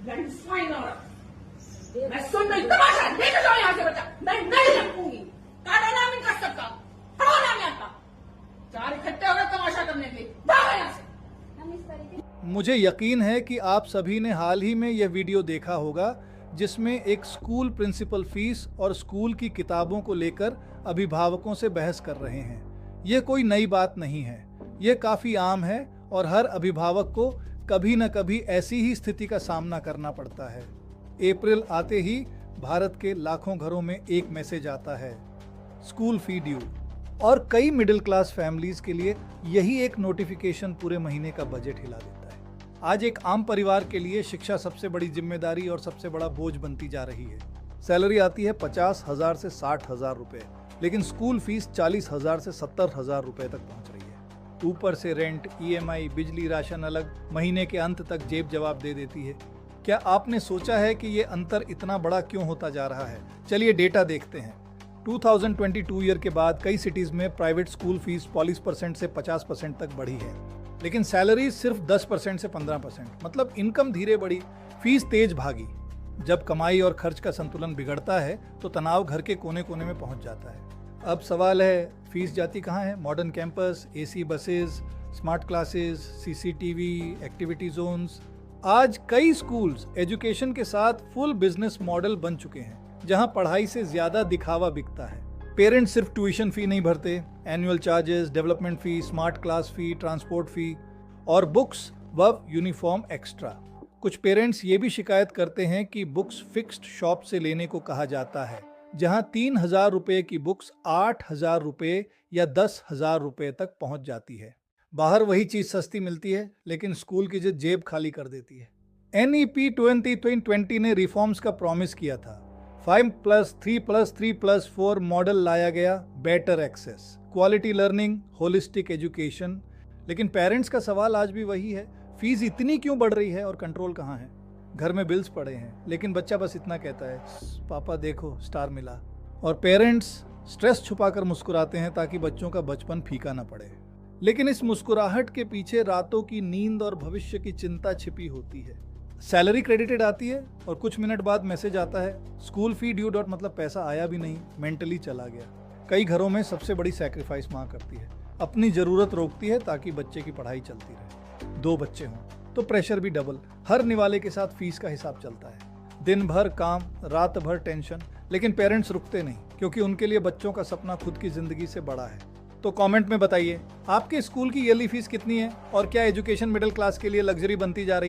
Swine औरत, मैं सुन रही, तमाशा लेके जाओ यहाँ से बच्चा, मैं नहीं रखूंगी। काटो नाम इनका सबका, पढ़ो नाम यहाँ का। चार इकट्ठे हो गए तमाशा करने के लिए, भागो यहाँ से। मुझे यकीन है कि आप सभी ने हाल ही में यह वीडियो देखा होगा जिसमें एक स्कूल प्रिंसिपल फीस और स्कूल की किताबों को लेकर अभिभावकों से बहस कर रहे हैं। यह कोई नई बात नहीं है, यह काफ़ी आम है और हर अभिभावक को कभी न कभी ऐसी ही स्थिति का सामना करना पड़ता है। अप्रैल आते ही भारत के लाखों घरों में एक मैसेज आता है, स्कूल फी ड्यू, और कई मिडिल क्लास फैमिलीज के लिए यही एक नोटिफिकेशन पूरे महीने का बजट हिला देता है। आज एक आम परिवार के लिए शिक्षा सबसे बड़ी जिम्मेदारी और सबसे बड़ा बोझ बनती जा रही है। सैलरी आती है 50,000 से 60,000 रुपए, लेकिन स्कूल फीस 40,000 से 70,000 रुपए तक पहुंच रही है। ऊपर से रेंट, EMI, बिजली, राशन अलग, महीने के अंत तक जेब जवाब दे देती है। क्या आपने सोचा है कि ये अंतर इतना बड़ा क्यों होता जा रहा है? चलिए डेटा देखते हैं। 2022 ईयर के बाद कई सिटीज में प्राइवेट स्कूल फीस 40% से 50% तक बढ़ी है, लेकिन सैलरी सिर्फ 10% से 15%। मतलब इनकम धीरे बढ़ी, फीस तेज भागी। जब कमाई और खर्च का संतुलन बिगड़ता है तो तनाव घर के कोने कोने में पहुंच जाता है। अब सवाल है, फीस जाती कहाँ है? Modern campus, AC buses, smart classes, CCTV, activity zones. आज कई स्कूल्स एजुकेशन के साथ फुल बिजनेस मॉडल बन चुके हैं, जहां पढ़ाई से ज्यादा दिखावा बिकता है। पेरेंट्स सिर्फ ट्यूशन फी नहीं भरते, एनुअल चार्जेस, डेवलपमेंट फी, स्मार्ट क्लास फी, ट्रांसपोर्ट फी और बुक्स व यूनिफॉर्म एक्स्ट्रा। कुछ पेरेंट्स ये भी शिकायत करते हैं कि बुक्स फिक्स्ड शॉप से लेने को कहा जाता है, जहां 3,000 रुपए की बुक्स 8,000 रुपए या 10,000 रुपए तक पहुंच जाती है। बाहर वही चीज सस्ती मिलती है, लेकिन स्कूल की जेब खाली कर देती है। NEP 2020 ने रिफॉर्म्स का प्रॉमिस किया था। 5+3+3+4 मॉडल लाया गया, better access, quality learning, holistic education. लेकिन पेरेंट्स का सवाल आज भी वही है, फीस इतनी क्यों बढ़ रही है और कंट्रोल कहाँ है? घर में बिल्स पड़े हैं, लेकिन बच्चा बस इतना कहता है, पापा देखो स्टार मिला। और पेरेंट्स स्ट्रेस छुपाकर मुस्कुराते हैं ताकि बच्चों का बचपन फीका ना पड़े। लेकिन इस मुस्कुराहट के पीछे रातों की नींद और भविष्य की चिंता छिपी होती है। सैलरी क्रेडिटेड आती है और कुछ मिनट बाद मैसेज आता है, स्कूल फी ड्यू डॉट, मतलब पैसा आया भी नहीं, मेंटली चला गया। कई घरों में सबसे बड़ी सैक्रिफाइस माँ करती है, अपनी जरूरत रोकती है ताकि बच्चे की पढ़ाई चलती रहे। 2 बच्चे हों तो प्रेशर भी डबल, हर निवाले के साथ फीस का हिसाब चलता है। दिन भर काम, रात भर टेंशन, लेकिन पेरेंट्स रुकते नहीं, क्योंकि उनके लिए बच्चों का सपना खुद की जिंदगी से बड़ा है। तो कमेंट में बताइए, आपके स्कूल की ईयरली फीस कितनी है और क्या एजुकेशन मिडिल क्लास के लिए लग्जरी बनती जा रही है?